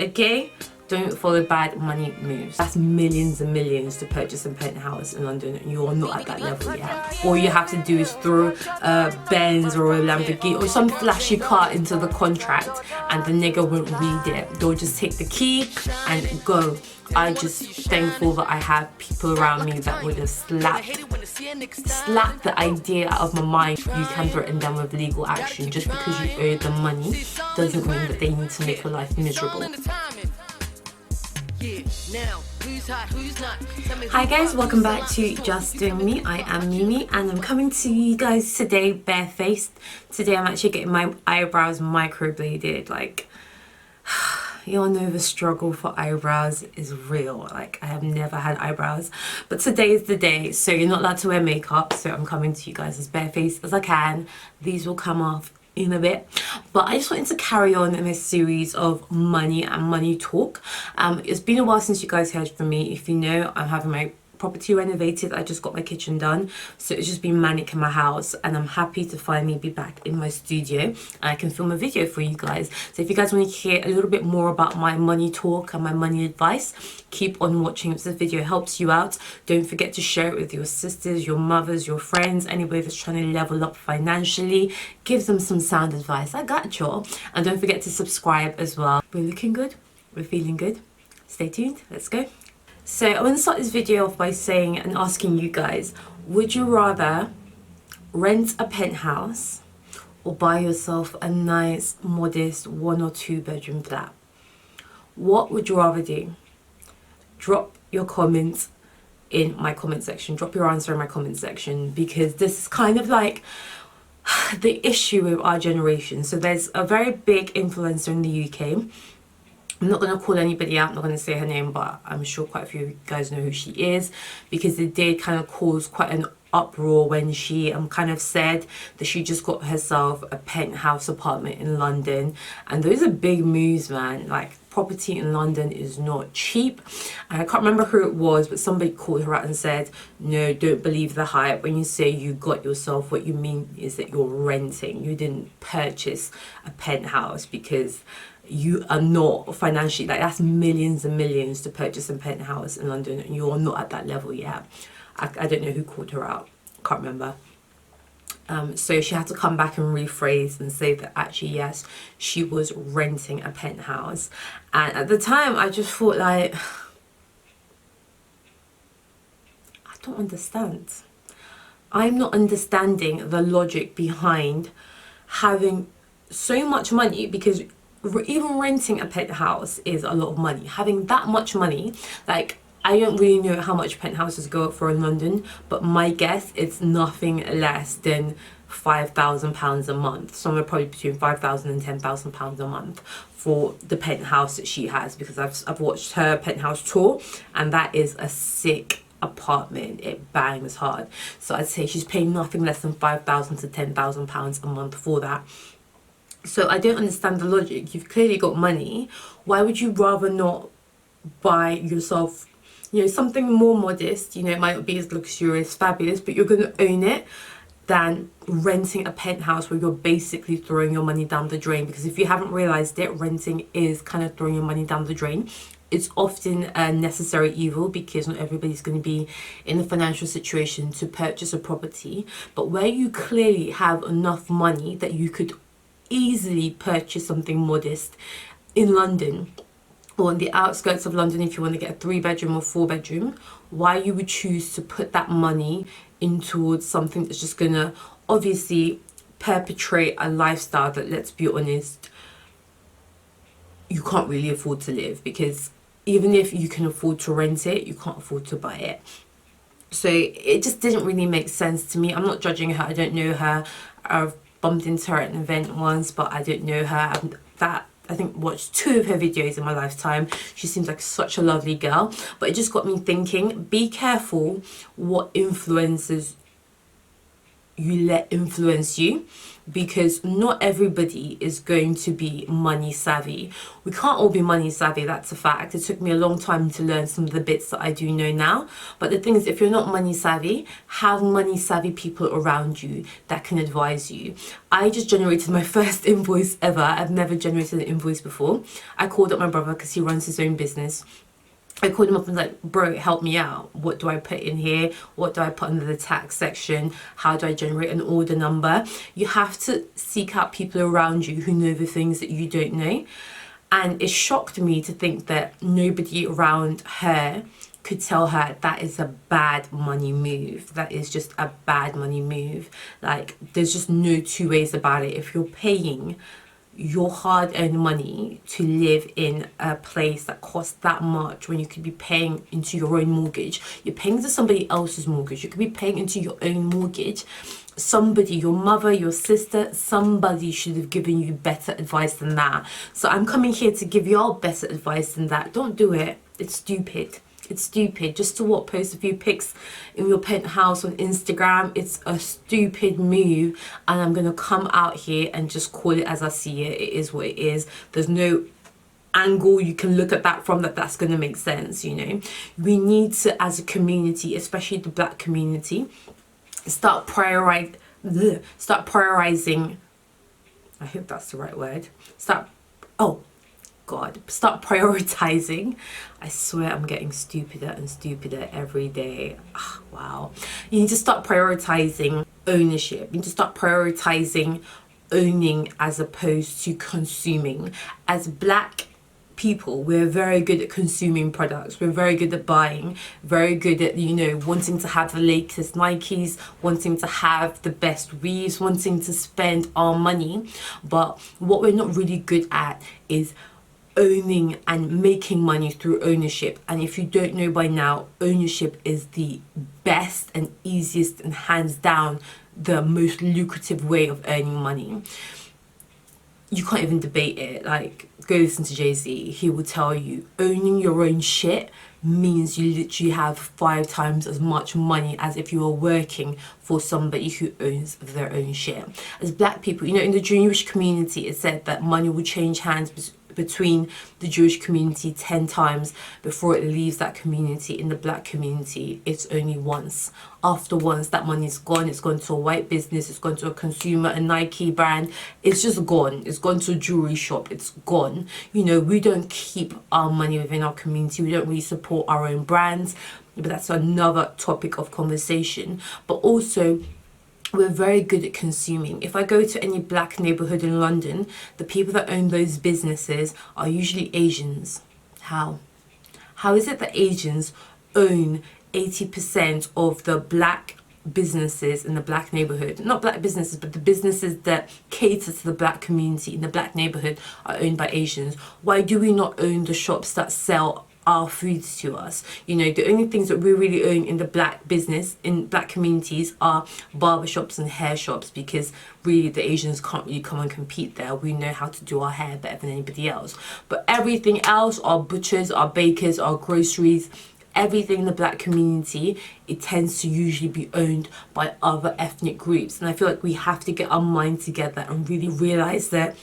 okay? Don't follow bad money moves. That's millions and millions to purchase a penthouse in London, and you're not at that level yet. All you have to do is throw a Benz or a Lamborghini or some flashy car into the contract, and the nigga won't read it. They'll just take the key and go. I'm just thankful that I have people around me that would have slapped the idea out of my mind. You can threaten them with legal action. Just because you owe them money doesn't mean that they need to make your life miserable. Hi guys, welcome back to Just Doing Me. I am Mimi and I'm coming to you guys today barefaced. Today I'm actually getting my eyebrows microbladed. Like, y'all know the struggle for eyebrows is real. Like, I have never had eyebrows, but today is the day. So you're not allowed to wear makeup, so I'm coming to you guys as barefaced as I can. These will come off in a bit, but I just wanted to carry on in this series of money and money talk. It's been a while since you guys heard from me. If you know, I'm having my property renovated. I just got my kitchen done, so it's just been manic in my house, and I'm happy to finally be back in my studio and I can film a video for you guys. So if you guys want to hear a little bit more about my money talk and my money advice, keep on watching. If this video helps you out, don't forget to share it with your sisters, your mothers, your friends, anybody that's trying to level up financially. Give them some sound advice. I got y'all. And don't forget to subscribe as well. We're looking good, we're feeling good. Stay tuned, let's go. So I want to start this video off by saying and asking you guys, would you rather rent a penthouse or buy yourself a nice, modest 1 or 2 bedroom flat? What would you rather do? Drop your comments in my comment section. Drop your answer in my comment section, because this is kind of like the issue with our generation. So there's a very big influencer in the UK. I'm not going to call anybody out, I'm not going to say her name, but I'm sure quite a few of you guys know who she is, because it did kind of cause quite an uproar when she kind of said that she just got herself a penthouse apartment in London. And those are big moves, man. Like, property in London is not cheap. And I can't remember who it was, but somebody called her out and said, no, don't believe the hype. When you say you got yourself, what you mean is that you're renting. You didn't purchase a penthouse, because you are not financially, like, that's millions and millions to purchase a penthouse in London, and you're not at that level yet. I don't know who called her out, can't remember. So she had to come back and rephrase and say that actually, yes, she was renting a penthouse. And at the time I just thought, like, I don't understand. I'm not understanding the logic behind having so much money, because even renting a penthouse is a lot of money. Having that much money, like, I don't really know how much penthouses go up for in London, but my guess it's nothing less than £5,000 a month. Somewhere probably between £5,000 and £10,000 a month for the penthouse that she has, because I've watched her penthouse tour, and that is a sick apartment. It bangs hard. So I'd say she's paying nothing less than £5,000 to £10,000 a month for that. So I don't understand the logic. You've clearly got money. Why would you rather not buy yourself, you know, something more modest? You know, it might not be as luxurious, fabulous, but you're going to own it, than renting a penthouse where you're basically throwing your money down the drain. Because if you haven't realised it, renting is kind of throwing your money down the drain. It's often a necessary evil, because not everybody's going to be in a financial situation to purchase a property. But where you clearly have enough money that you could easily purchase something modest in London, or on the outskirts of London, if you want to get a 3-bedroom or 4-bedroom, why you would choose to put that money in towards something that's just gonna obviously perpetrate a lifestyle that, let's be honest, you can't really afford to live. Because even if you can afford to rent it, you can't afford to buy it. So it just didn't really make sense to me. I'm not judging her, I don't know her. I've bumped into her at an event once, but I don't know her. I think watched 2 of her videos in my lifetime. She seems like such a lovely girl. But it just got me thinking, be careful what influences you let influence you. because not everybody is going to be money savvy. We can't all be money savvy, that's a fact. It took me a long time to learn some of the bits that I do know now. But the thing is, if you're not money savvy, have money savvy people around you that can advise you. I just generated my first invoice ever. I've never generated an invoice before. I called up my brother because he runs his own business. I called him up and was like, bro, help me out. What do I put in here? What do I put under the tax section? How do I generate an order number? You have to seek out people around you who know the things that you don't know. And it shocked me to think that nobody around her could tell her that is a bad money move. That is just a bad money move. Like, there's just no two ways about it. If you're paying your hard-earned money to live in a place that costs that much when you could be paying into your own mortgage, you're paying into somebody else's mortgage, you could be paying into your own mortgage. Somebody, your mother, your sister, somebody should have given you better advice than that. So I'm coming here to give y'all better advice than that. Don't do it. It's stupid. It's stupid. Just to post a few pics in your penthouse on Instagram, it's a stupid move, and I'm gonna come out here and just call it as I see it. It is what it is. There's no angle you can look at that from that's gonna make sense. You know, we need to, as a community, especially the Black community, start prioritizing. I hope that's the right word. Start prioritizing. I swear I'm getting stupider and stupider every day. Wow. You need to start prioritizing ownership. You need to start prioritizing owning as opposed to consuming. As Black people, we're very good at consuming products. We're very good at buying, very good at, you know, wanting to have the latest Nikes, wanting to have the best weaves, wanting to spend our money. But what we're not really good at is owning and making money through ownership. And if you don't know by now, ownership is the best and easiest and hands down the most lucrative way of earning money. You can't even debate it. Like, go listen to Jay-Z. He will tell you owning your own shit means you literally have 5 times as much money as if you were working for somebody who owns their own shit. As Black people, you know, in the Jewish community, it's said that money will change hands between the Jewish community 10 times before it leaves that community. In the Black community, it's only once. After once that money's gone, it's gone to a white business, it's gone to a consumer, a Nike brand, it's just gone. It's gone to a jewelry shop, it's gone. You know, we don't keep our money within our community, we don't really support our own brands, but that's another topic of conversation. But also, we're very good at consuming. If I go to any Black neighborhood in London, the people that own those businesses are usually Asians. How? How is it that Asians own 80% of the Black businesses in the Black neighborhood? Not Black businesses, but the businesses that cater to the Black community in the Black neighborhood are owned by Asians. Why do we not own the shops that sell our foods to us? You know, the only things that we really own in the Black business, in Black communities, are barbershops and hair shops, because really the Asians can't really come and compete there. We know how to do our hair better than anybody else. But everything else, our butchers, our bakers, our groceries, everything in the Black community, it tends to usually be owned by other ethnic groups. And I feel like we have to get our mind together and really realize that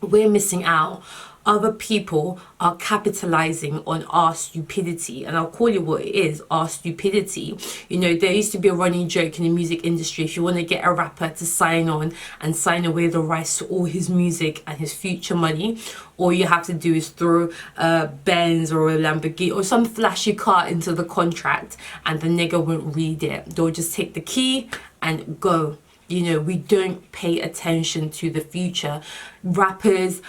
we're missing out. Other people are capitalizing on our stupidity, and I'll call it what it is, our stupidity. You know, there used to be a running joke in the music industry: if you want to get a rapper to sign on and sign away the rights to all his music and his future money, all you have to do is throw a Benz or a Lamborghini or some flashy car into the contract, and the nigga won't read it. They'll just take the key and go. You know, we don't pay attention to the future. Rappers,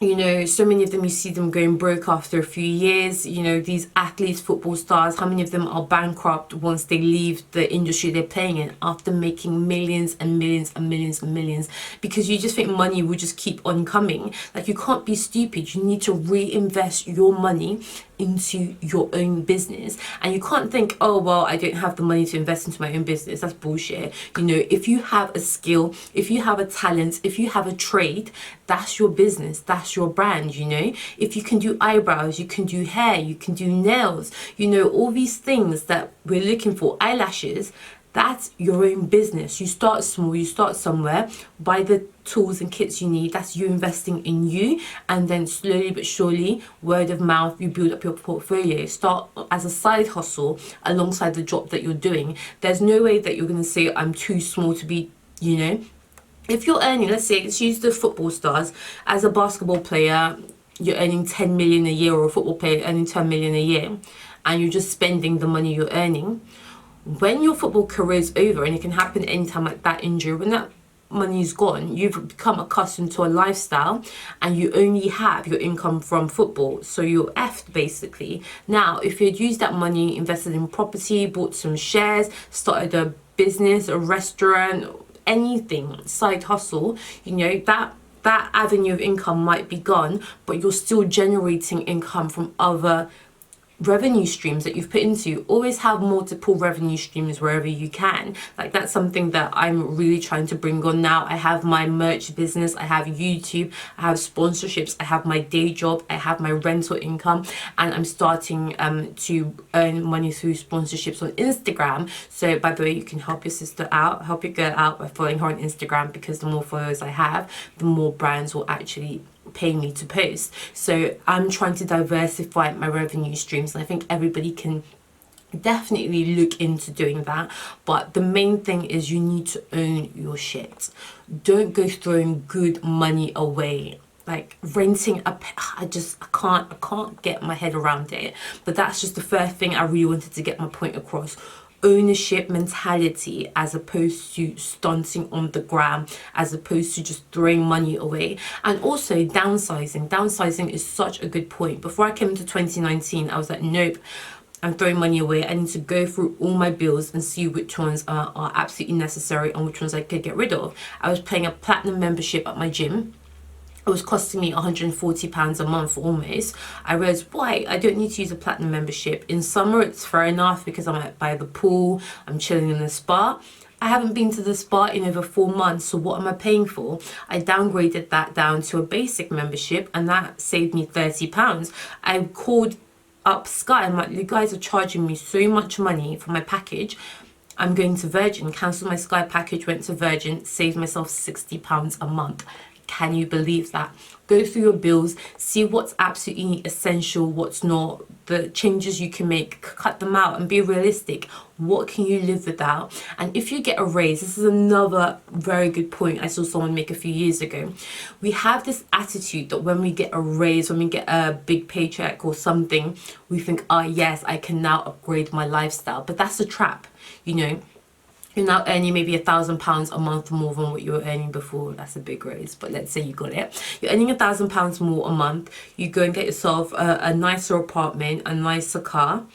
you know, so many of them, you see them going broke after a few years. You know, these athletes, football stars, how many of them are bankrupt once they leave the industry they're playing in after making millions and millions and millions and millions? Because you just think money will just keep on coming. Like, you can't be stupid. You need to reinvest your money into your own business. And you can't think, oh, well, I don't have the money to invest into my own business. That's bullshit. You know, if you have a skill, if you have a talent, if you have a trade, that's your business, that's your brand. You know, if you can do eyebrows, you can do hair, you can do nails, you know, all these things that we're looking for, eyelashes, That's your own business. You start small, you start somewhere, buy the tools and kits you need. That's you investing in you, and then slowly but surely, word of mouth, you build up your portfolio. Start as a side hustle alongside the job that you're doing. There's no way that you're going to say, I'm too small to be, you know. If you're earning, let's use the football stars. As a basketball player, you're earning 10 million a year, or a football player earning 10 million a year, and you're just spending the money you're earning. When your football career is over, and it can happen anytime, like that injury, when that money is gone, you've become accustomed to a lifestyle, and you only have your income from football, so you're effed basically. Now, if you'd used that money, invested in property, bought some shares, started a business, a restaurant, anything, side hustle, you know, that avenue of income might be gone, but you're still generating income from other revenue streams that you've put into. Always have multiple revenue streams wherever you can. Like, that's something that I'm really trying to bring on now. I have my merch business, I have YouTube, I have sponsorships, I have my day job, I have my rental income, and I'm starting to earn money through sponsorships on Instagram. So by the way, you can help your sister out, help your girl out by following her on Instagram, because the more followers I have, the more brands will actually pay me to post. So I'm trying to diversify my revenue streams, and I think everybody can definitely look into doing that. But the main thing is you need to own your shit. Don't go throwing good money away. Like renting I can't get my head around it. But that's just the first thing I really wanted to get my point across. Ownership mentality, as opposed to stunting on the gram, as opposed to just throwing money away. And also downsizing is such a good point. Before I came into 2019, I was like, nope, I'm throwing money away. I need to go through all my bills and see which ones are absolutely necessary and which ones I could get rid of. I was paying a platinum membership at my gym. It was costing me £140 a month almost. I realized, why? I don't need to use a platinum membership. In summer, it's fair enough because I'm by the pool, I'm chilling in the spa. I haven't been to the spa in over 4 months, so what am I paying for? I downgraded that down to a basic membership, and that saved me £30. I called up Sky. I'm like, you guys are charging me so much money for my package. I'm going to Virgin. Cancelled my Sky package, went to Virgin, saved myself £60 a month. Can you believe that? Go through your bills, see what's absolutely essential, what's not, the changes you can make, cut them out, and be realistic. What can you live without? And if you get a raise, this is another very good point I saw someone make a few years ago. We have this attitude that when we get a raise, when we get a big paycheck or something, we think, oh yes, I can now upgrade my lifestyle. But that's a trap, you know. You're now earning maybe £1,000 a month more than what you were earning before. That's a big raise, but let's say you got it. You're earning £1,000 more a month. You go and get yourself a nicer apartment, a nicer car.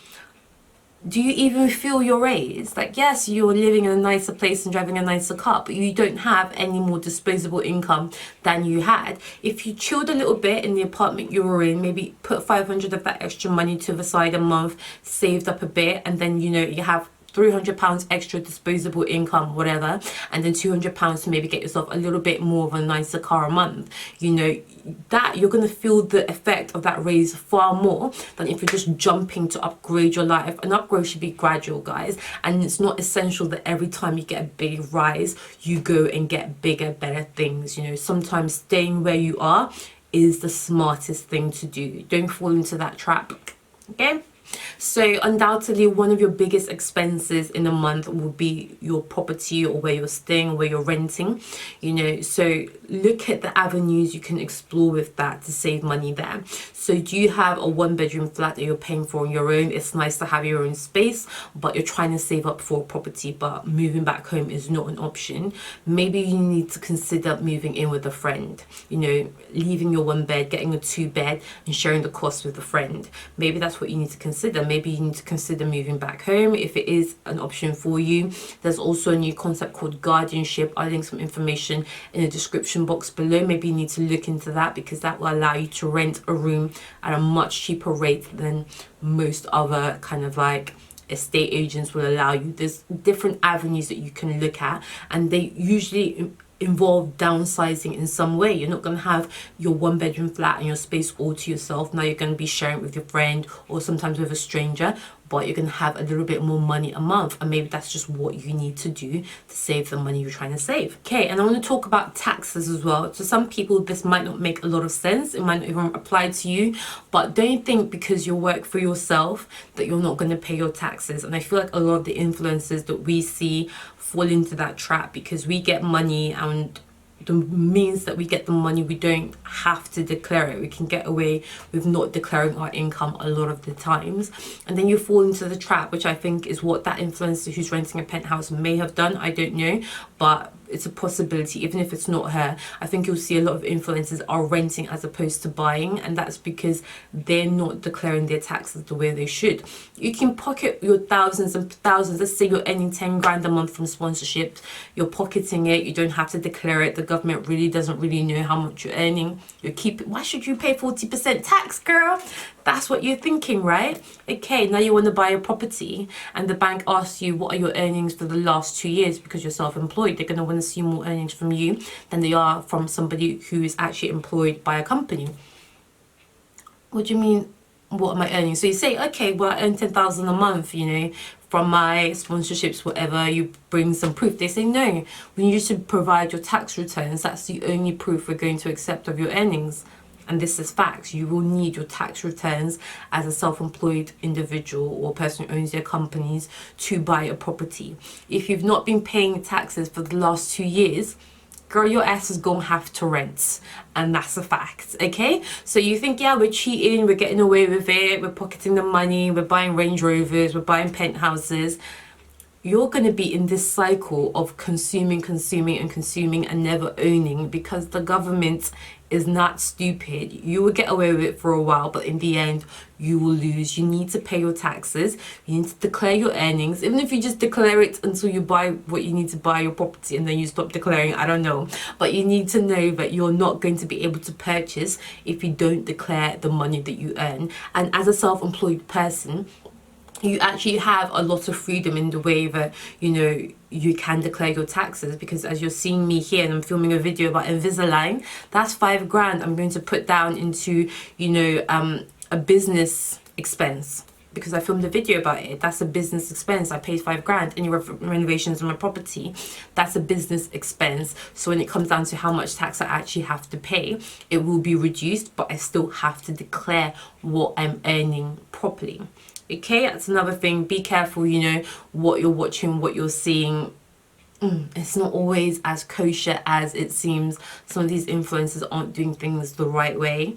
Do you even feel your raise? Like, yes, you're living in a nicer place and driving a nicer car, but you don't have any more disposable income than you had. If you chilled a little bit in the apartment you were in, maybe put 500 of that extra money to the side a month, saved up a bit, and then, you know, you have £300 extra disposable income, whatever, and then £200 to maybe get yourself a little bit more of a nicer car a month. You know, that you're going to feel the effect of that raise far more than if you're just jumping to upgrade your life. An upgrade should be gradual, guys, and it's not essential that every time you get a big rise, you go and get bigger, better things. You know, sometimes staying where you are is the smartest thing to do. Don't fall into that trap, okay? So undoubtedly, one of your biggest expenses in a month will be your property, or where you're staying, or where you're renting, you know. So look at the avenues you can explore with that to save money there. So do you have a 1-bedroom flat that you're paying for on your own? It's nice to have your own space, but you're trying to save up for a property, but moving back home is not an option. Maybe you need to consider moving in with a friend, you know, leaving your 1 bed, getting a 2-bed and sharing the cost with a friend. Maybe that's what you need to consider. Maybe you need to consider moving back home if it is an option for you. There's also a new concept called Guardianship. I'll link some information in the description box below. Maybe you need to look into that, because that will allow you to rent a room at a much cheaper rate than most other kind of like estate agents will allow you. There's different avenues that you can look at, and they usually involve downsizing in some way. You're not going to have your 1-bedroom flat and your space all to yourself. Now you're going to be sharing it with your friend, or sometimes with a stranger. but you're going to have a little bit more money a month, and maybe that's just what you need to do to save the money you're trying to save. Okay, and I want to talk about taxes as well. To some people this might not make a lot of sense, it might not even apply to you, but don't think because you work for yourself that you're not going to pay your taxes. And I feel like a lot of the influencers that we see fall into that trap, because we get money, and the means that we get the money, we don't have to declare it. We can get away with not declaring our income a lot of the times, and then you fall into the trap, which I think is what that influencer who's renting a penthouse may have done. I don't know, but it's a possibility. Even if it's not her, I think you'll see a lot of influencers are renting as opposed to buying, and that's because they're not declaring their taxes the way they should. You can pocket your thousands and thousands. Let's say you're earning 10 grand a month from sponsorships, you're pocketing it, you don't have to declare it. The government really doesn't really know how much you're earning. Why should you pay 40% tax, girl? That's what you're thinking, right? Okay, now you want to buy a property and the bank asks you what are your earnings for the last 2 years, because you're self-employed. They're going to want to see more earnings from you than they are from somebody who is actually employed by a company. What do you mean, what are my earnings? So you say, okay, well, I earn 10,000 a month, you know, from my sponsorships, whatever. You bring some proof. They say, no, we need you to provide your tax returns. That's the only proof we're going to accept of your earnings. And this is facts. You will need your tax returns as a self-employed individual or person who owns their companies to buy a property. If you've not been paying taxes for the last 2 years, girl, your ass is gonna have to rent, and that's a fact. Okay, so you think, yeah, we're cheating, we're getting away with it, we're pocketing the money, we're buying Range Rovers, we're buying penthouses. You're going to be in this cycle of consuming and never owning, because the government is not stupid. You will get away with it for a while, but in the end you will lose. You need to pay your taxes, you need to declare your earnings, even if you just declare it until you buy what you need to buy, your property, and then you stop declaring. I don't know, but you need to know that you're not going to be able to purchase if you don't declare the money that you earn. And as a self-employed person, you actually have a lot of freedom in the way that, you know, you can declare your taxes, because as you're seeing me here and I'm filming a video about Invisalign, that's 5 grand I'm going to put down into, you know, a business expense, because I filmed a video about it. That's a business expense. I paid 5 grand. Any renovations on my property, that's a business expense. So when it comes down to how much tax I actually have to pay, it will be reduced, but I still have to declare what I'm earning properly. Okay, that's another thing. Be careful, you know, what you're watching, what you're seeing. It's not always as kosher as it seems. Some of these influencers aren't doing things the right way.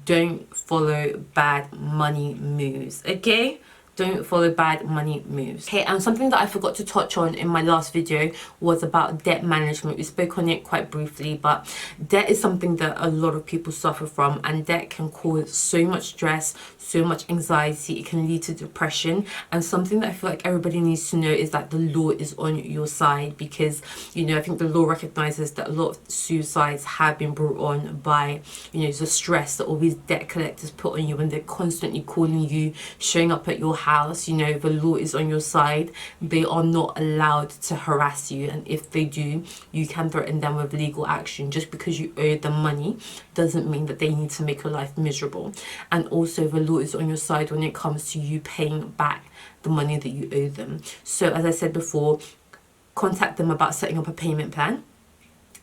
Don't follow bad money moves, okay? Don't follow bad money moves. Okay, and something that I forgot to touch on in my last video was about debt management. We spoke on it quite briefly, but debt is something that a lot of people suffer from, and debt can cause so much stress, so much anxiety. It can lead to depression. And something that I feel like everybody needs to know is that the law is on your side, because, you know, I think the law recognizes that a lot of suicides have been brought on by, you know, the stress that all these debt collectors put on you when they're constantly calling you, showing up at your house. You know, the law is on your side. They are not allowed to harass you, and if they do, you can threaten them with legal action. Just because you owe them money doesn't mean that they need to make your life miserable. And also, the law is on your side when it comes to you paying back the money that you owe them. So as I said before, contact them about setting up a payment plan.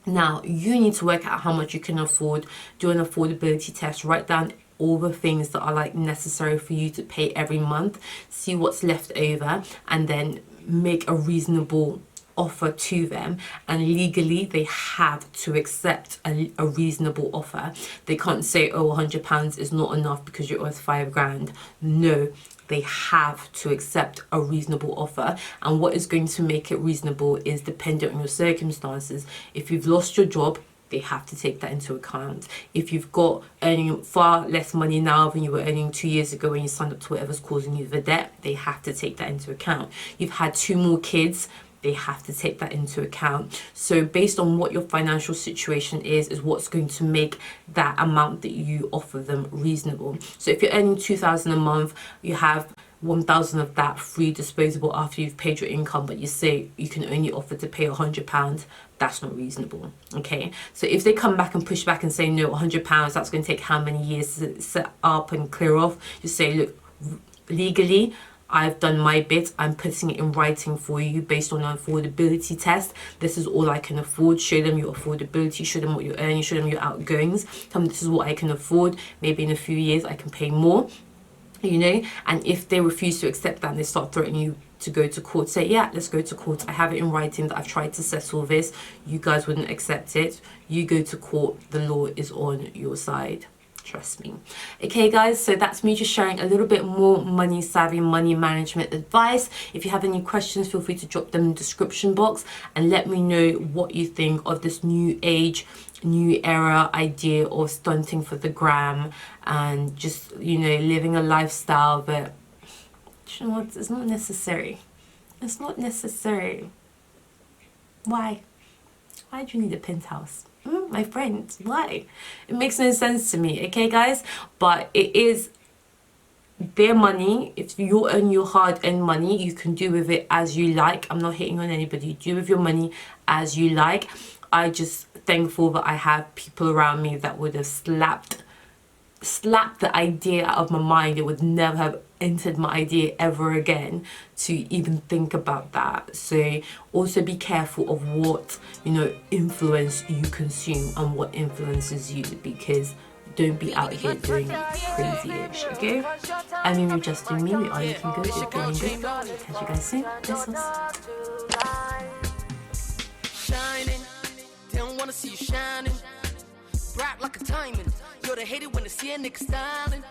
Now, you need to work out how much you can afford, do an affordability test, write down all the things that are like necessary for you to pay every month, see what's left over, and then make a reasonable offer to them. And legally they have to accept a reasonable offer. They can't say, oh, £100 is not enough because you're worth 5 grand. No, they have to accept a reasonable offer, and what is going to make it reasonable is dependent on your circumstances. If you've lost your job, they have to take that into account. If you've got earning far less money now than you were earning 2 years ago when you signed up to whatever's causing you the debt, they have to take that into account. You've had 2 more kids, they have to take that into account. So based on what your financial situation is what's going to make that amount that you offer them reasonable. So if you're earning 2,000 a month, you have 1,000 of that free disposable after you've paid your income, but you say you can only offer to pay £100, that's not reasonable. Okay, so if they come back and push back and say no, £100, that's going to take how many years to set up and clear off, just say, look, legally I've done my bit. I'm putting it in writing for you based on an affordability test. This is all I can afford. Show them your affordability, show them what you're earning, show them your outgoings. Tell them this is what I can afford. Maybe in a few years I can pay more, you know. And if they refuse to accept that and they start threatening you to go to court, say, yeah, let's go to court. I have it in writing that I've tried to settle this. You guys wouldn't accept it. You go to court. The law is on your side. Trust me. Okay, guys, so that's me just sharing a little bit more money savvy, money management advice. If you have any questions, feel free to drop them in the description box and let me know what you think of this new age, new era idea of stunting for the gram and just, you know, living a lifestyle that, you know what, it's not necessary. It's not necessary. Why? Why do you need a penthouse? My friend, why? It makes no sense to me, okay, guys? But it is their money. If you earn your hard-earned money, you can do with it as you like. I'm not hating on anybody. Do with your money as you like. I just thankful that I have people around me that would have slapped the idea out of my mind. It would never have entered my idea ever again to even think about that. So also be careful of what, you know, influence you consume and what influences you, because don't be out here doing crazy-ish, okay? I mean, we're just doing me. We are looking good. We're feeling good. Catch you guys soon. Besos. Shining, they don't wanna see you shining. Bright like a diamond. You're the hater when they see a nigga styling.